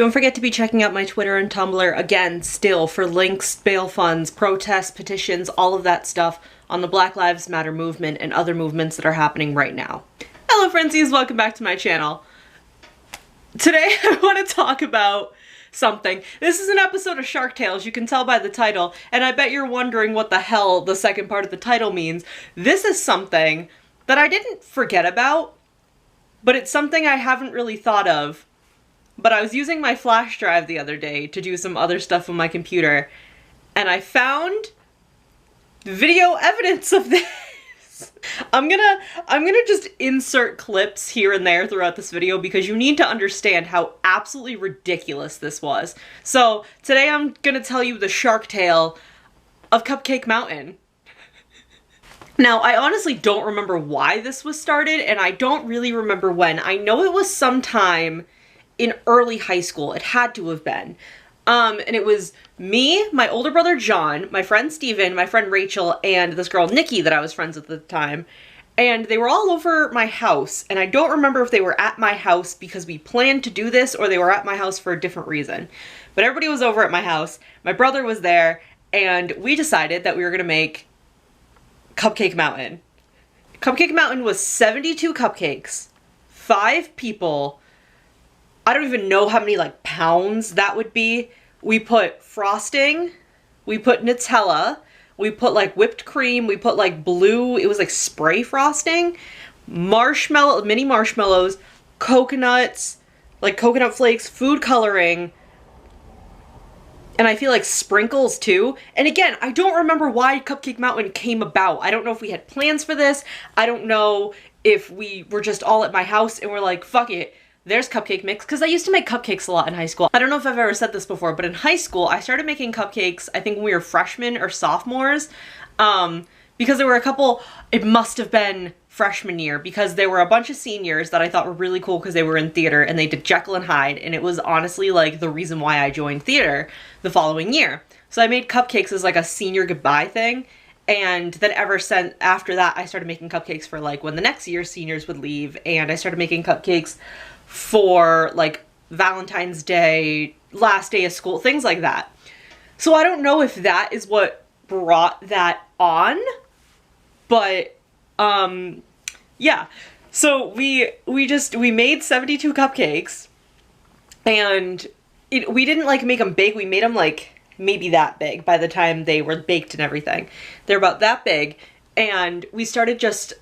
Don't forget to be checking out my Twitter and Tumblr, again, still, for links, bail funds, protests, petitions, all of that stuff on the Black Lives Matter movement and other movements that are happening right now. Hello Friendzies, welcome back to my channel. Today I want to talk about something. This is an episode of Shark Tales, you can tell by the title, and I bet you're wondering what the hell the second part of the title means. This is something that I didn't forget about, but it's something I haven't really thought of. But I was using my flash drive the other day to do some other stuff on my computer, and I found video evidence of this. I'm gonna just insert clips here and there throughout this video because you need to understand how absolutely ridiculous this was. So today I'm gonna tell you the shark tale of Cupcake Mountain. Now, I honestly don't remember why this was started, and I don't really remember when. I know it was sometime in early high school. It had to have been. And it was me, my older brother John, my friend Steven, my friend Rachel, and this girl Nikki that I was friends with at the time. And they were all over my house, and I don't remember if they were at my house because we planned to do this or they were at my house for a different reason. But everybody was over at my house, my brother was there, and we decided that we were gonna make Cupcake Mountain. Cupcake Mountain was 72 cupcakes, 5 people. I don't even know how many like pounds that would be. We put frosting, we put Nutella, we put like whipped cream, we put like blue, it was like spray frosting, marshmallow, mini marshmallows, coconuts, like coconut flakes, food coloring, and I feel like sprinkles too. And again, I don't remember why Cupcake Mountain came about. I don't know if we had plans for this. I don't know if we were just all at my house and we're like, fuck it. There's cupcake mix, because I used to make cupcakes a lot in high school. I don't know if I've ever said this before, but in high school, I started making cupcakes, I think when we were freshmen or sophomores, because there were a couple, it must have been freshman year, because there were a bunch of seniors that I thought were really cool because they were in theater, and they did Jekyll and Hyde, and it was honestly like the reason why I joined theater the following year. So I made cupcakes as like a senior goodbye thing, and then ever since after that, I started making cupcakes for like when the next year's seniors would leave, and I started making cupcakes for like Valentine's Day, last day of school, things like that. So I don't know if that is what brought that on, but yeah. So we made 72 cupcakes, and we didn't like make them big, we made them like maybe that big by the time they were baked and everything. They're about that big, and we started just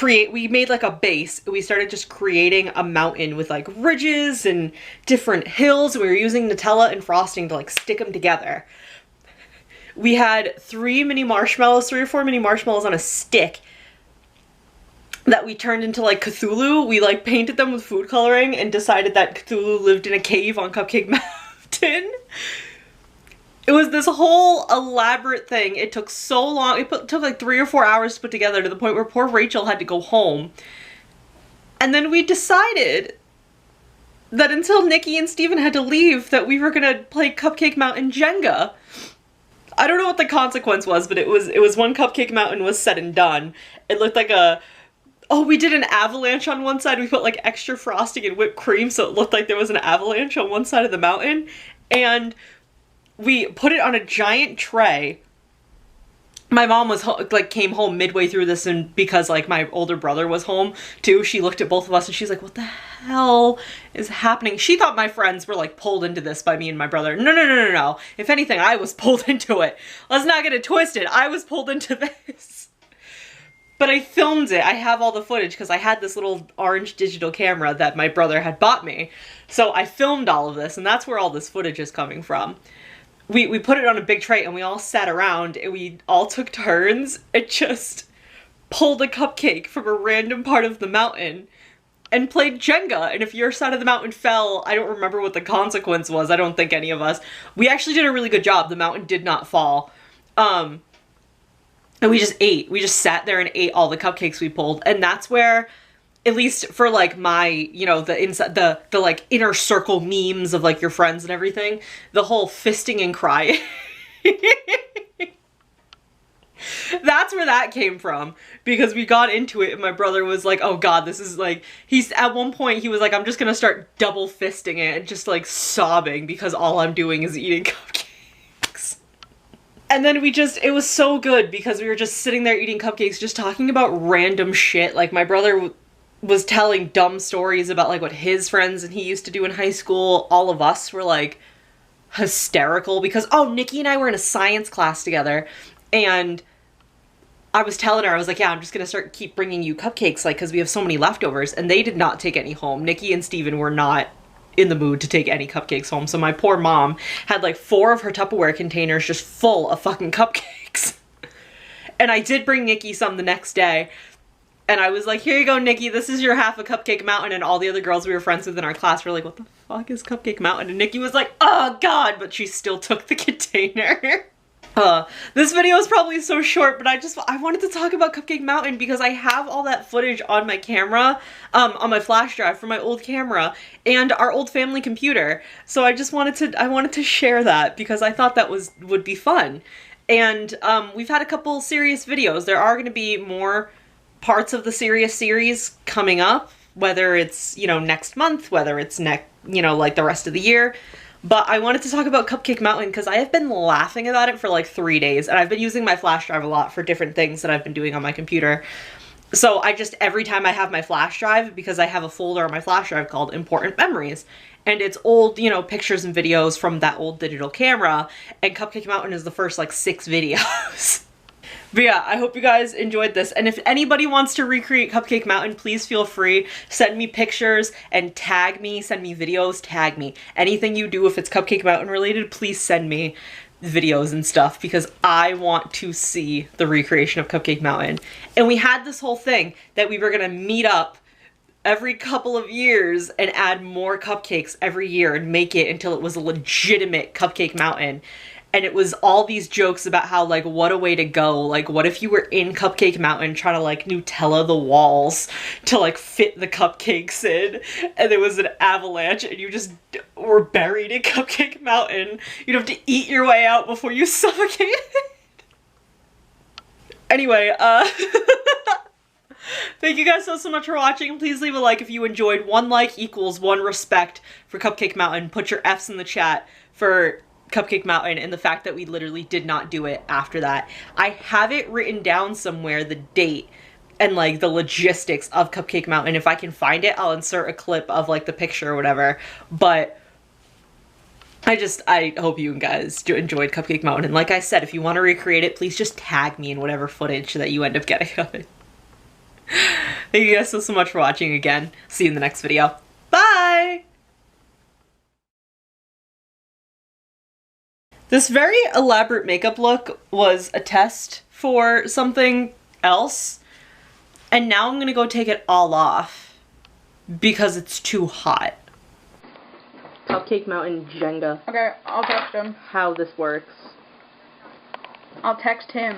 we made like a base. We started just creating a mountain with like ridges and different hills. We were using Nutella and frosting to like stick them together. We had 3 or 4 mini marshmallows on a stick that we turned into like Cthulhu. We like painted them with food coloring and decided that Cthulhu lived in a cave on Cupcake Mountain. It was this whole elaborate thing. It took so long. It took like 3 or 4 hours to put together, to the point where poor Rachel had to go home. And then we decided that until Nikki and Steven had to leave, that we were gonna play Cupcake Mountain Jenga. I don't know what the consequence was, but it was when Cupcake Mountain was said and done. It looked like we did an avalanche on one side. We put like extra frosting and whipped cream, so it looked like there was an avalanche on one side of the mountain. And we put it on a giant tray. My mom was came home midway through this, and because like my older brother was home too, she looked at both of us and she's like, what the hell is happening? She thought my friends were like pulled into this by me and my brother. No. If anything, I was pulled into it. Let's not get it twisted. I was pulled into this. But I filmed it. I have all the footage because I had this little orange digital camera that my brother had bought me. So I filmed all of this, and that's where all this footage is coming from. We put it on a big tray and we all sat around and we all took turns and just pulled a cupcake from a random part of the mountain and played Jenga. And if your side of the mountain fell, I don't remember what the consequence was. I don't think any of us. We actually did a really good job. The mountain did not fall. And we just ate. We just sat there and ate all the cupcakes we pulled. And that's where, at least for like my, you know, the like inner circle memes of like your friends and everything, the whole fisting and crying. That's where that came from, because we got into it and my brother was like, oh god, this is like, at one point he was like, I'm just gonna start double fisting it and just like sobbing because all I'm doing is eating cupcakes. And then it was so good because we were just sitting there eating cupcakes, just talking about random shit. Like my brother was telling dumb stories about like what his friends and he used to do in high school. All of us were like hysterical because, oh, Nikki and I were in a science class together, and I was telling her, I was like, yeah, I'm just gonna keep bringing you cupcakes, like, because we have so many leftovers, and they did not take any home. Nikki and Steven were not in the mood to take any cupcakes home, so my poor mom had like 4 of her Tupperware containers just full of fucking cupcakes. And I did bring Nikki some the next day, and I was like, here you go, Nikki, this is your half a Cupcake Mountain, and all the other girls we were friends with in our class were like, what the fuck is Cupcake Mountain? And Nikki was like, oh god, but she still took the container. This video is probably so short, but I wanted to talk about Cupcake Mountain because I have all that footage on my camera, on my flash drive from my old camera and our old family computer. So I wanted to share that because I thought that would be fun. And we've had a couple serious videos. There are going to be more parts of the serious series coming up, whether it's, you know, next month, whether it's like the rest of the year. But I wanted to talk about Cupcake Mountain because I have been laughing about it for like 3 days, and I've been using my flash drive a lot for different things that I've been doing on my computer. So every time I have my flash drive, because I have a folder on my flash drive called Important Memories, and it's old, you know, pictures and videos from that old digital camera, and Cupcake Mountain is the first like 6 videos. But yeah, I hope you guys enjoyed this, and if anybody wants to recreate Cupcake Mountain, please feel free. Send me pictures and tag me, send me videos, tag me. Anything you do, if it's Cupcake Mountain related, please send me videos and stuff because I want to see the recreation of Cupcake Mountain. And we had this whole thing that we were gonna meet up every couple of years and add more cupcakes every year and make it until it was a legitimate Cupcake Mountain. And it was all these jokes about how, like, what a way to go. Like, what if you were in Cupcake Mountain trying to, like, Nutella the walls to, like, fit the cupcakes in, and there was an avalanche and you just were buried in Cupcake Mountain. You'd have to eat your way out before you suffocated. Anyway, thank you guys so much for watching. Please leave a like if you enjoyed. 1 like equals 1 respect for Cupcake Mountain. Put your F's in the chat for Cupcake Mountain and the fact that we literally did not do it after that. I have it written down somewhere, the date and like the logistics of Cupcake Mountain. If I can find it, I'll insert a clip of like the picture or whatever. But I hope you guys enjoyed Cupcake Mountain. And like I said, if you want to recreate it, please just tag me in whatever footage that you end up getting of it. Thank you guys so much for watching again. See you in the next video. Bye! This very elaborate makeup look was a test for something else, and now I'm gonna go take it all off because it's too hot. Cupcake Mountain Jenga. Okay, I'll text him. How this works. I'll text him.